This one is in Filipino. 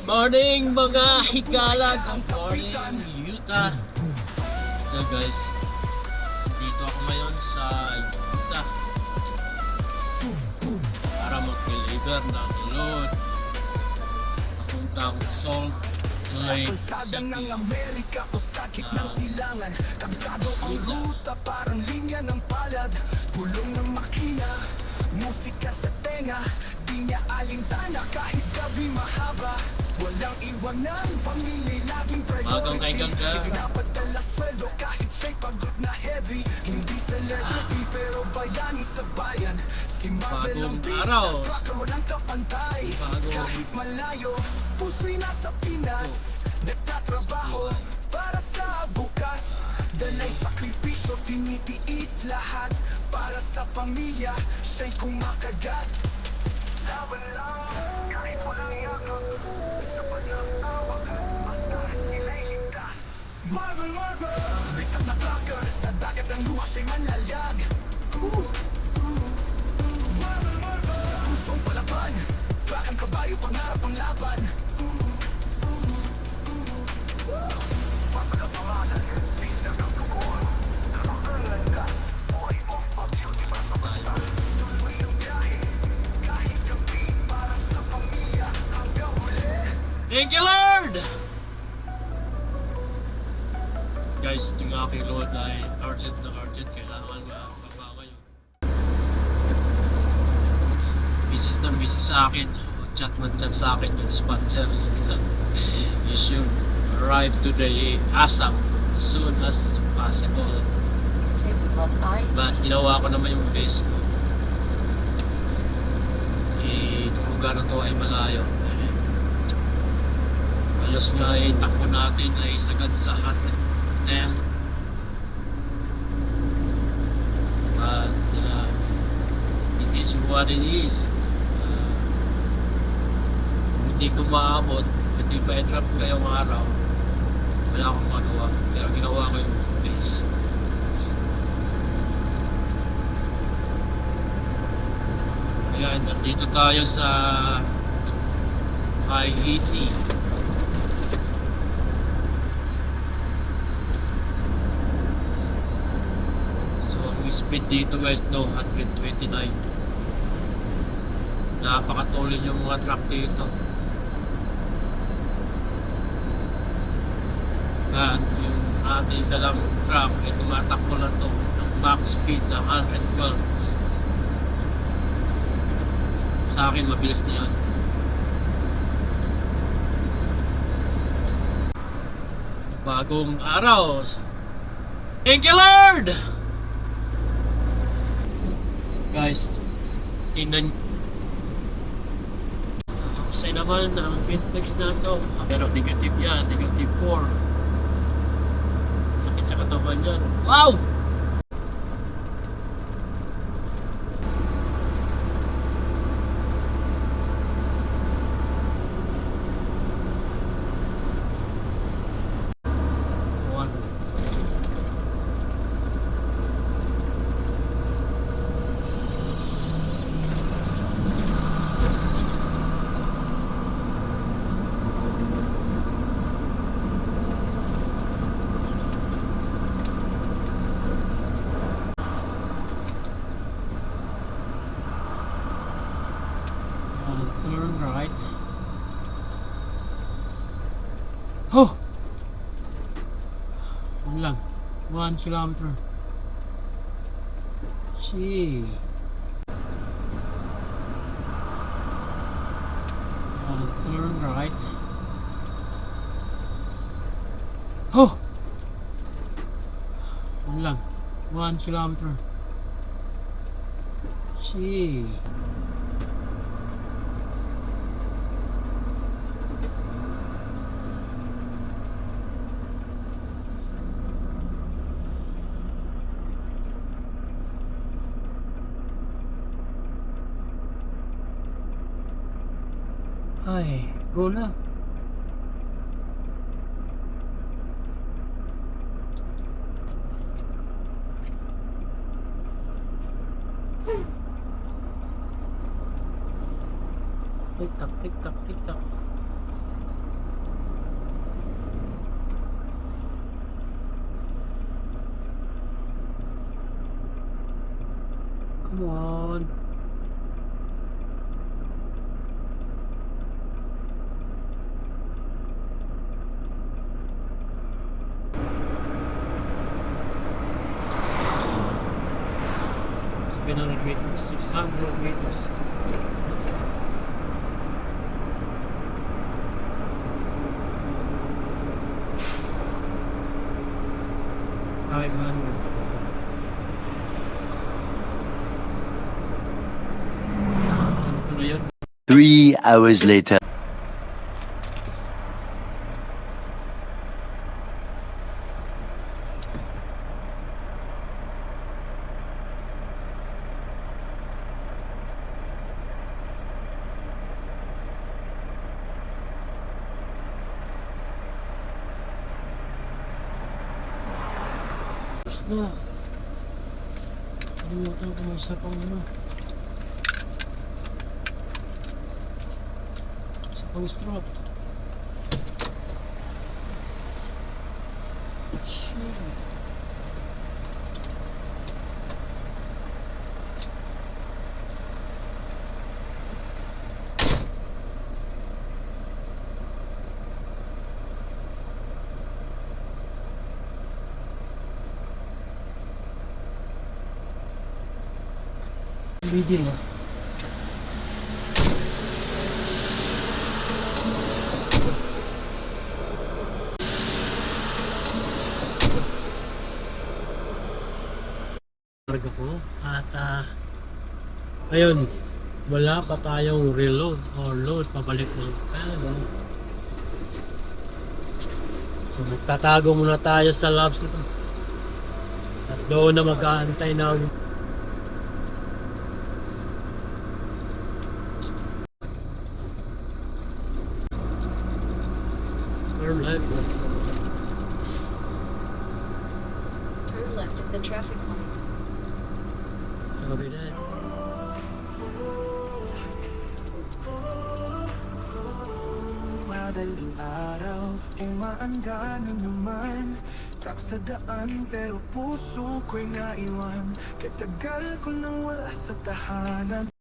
Morning mga higala, good morning Utah. So guys, dito ako ngayon sa Utah para mag-deliver ng load papuntang Salt Lake City. Amerika o sakit ng silangan. Kabisado ang ruta, parang linya ng palad. Pulong ng makina, musika sa tenga. Di niya alintana kahit gabi mahaba. Walang iwanan, pamilya laging Magang kay priority. Gangga. Pinapadala sweldo kahit siya'y pagod na heavy. Hindi celebrity pero bayani sa bayan. Si Marvel ang Bagong araw. pista, tracker walang kapantay. Bagong- Kahit malayo, puso'y nasa Pinas. Nagtatrabaho para sa bukas. Dalay sakripisyo, tinitiis lahat. Para sa pamilya, siya'y kumakagat. Laban lang, kahit walang yakap. Sa pag-awak, basta sila'y ligtas. Marvel, Marvel! Bisag na tracker, sa dagat ng luha siya'y manlalag. Marvel, Marvel! Pusong palaban, track ang kabayo, pangarap ang laban. Pagkapangalan, bisag ang tugon. Tracker ang landas, buhay mo, pag-beauty para sa basta. Tuloy ang biyahe, kahit gabi, para sa pamilya, hanggang huli. Thank you Lord! Guys, yung aking load ay urgent na urgent. Kailangan magbabawa yun. Business na business sa akin. Chat man chat sa akin yung sponsor. You should arrive today ASAP as soon as possible. But ginawa ko naman yung best ko. Itong lugar na to ay malayo. Halos nga takbo natin ay sagad sa hot and but it is what it is. Hindi ko maabot, hindi pa i-drop ngayong araw, wala akong magawa, pero ginawa ko yung base. Ayan, nandito tayo sa Haiti. Speed dito guys, no, 129. Napakatuloy yung mga truck dito. At yung ating dalang truck ay tumatakbo lang to ng max speed na 112. Sa akin mabilis na yan. Bagong araw. Thank you Lord! Guys, tingnan sa upside naman ang Pintex na ito, pero negative yan, negative 4. Sakit sa katawan yan. Wow! Turn right. Oh! Ano lang? 1 kilometer. See. Turn right. Oh! Ano lang? 1 kilometer. See. Ay, go na. Tik tak, tik tak, tik tak. Come on. It's been 100 meters, 600 meters. Five hundred. Ito na yun. 3 hours later. Tapos na. Kalimutan ko sa pang ano. Sa pang strap. Sure. Video mo. Karga ko at ayun, wala pa tayong reload or load pabalik ng ano. So magtatago muna tayo sa labs nito. At doon na mag-aantay ng turn left. Turn left at the traffic light. Copy that. Madaling araw, umaangga na naman. Truck sa daan pero puso ko'y naiwan. Katagal ko nang wala sa tahanan.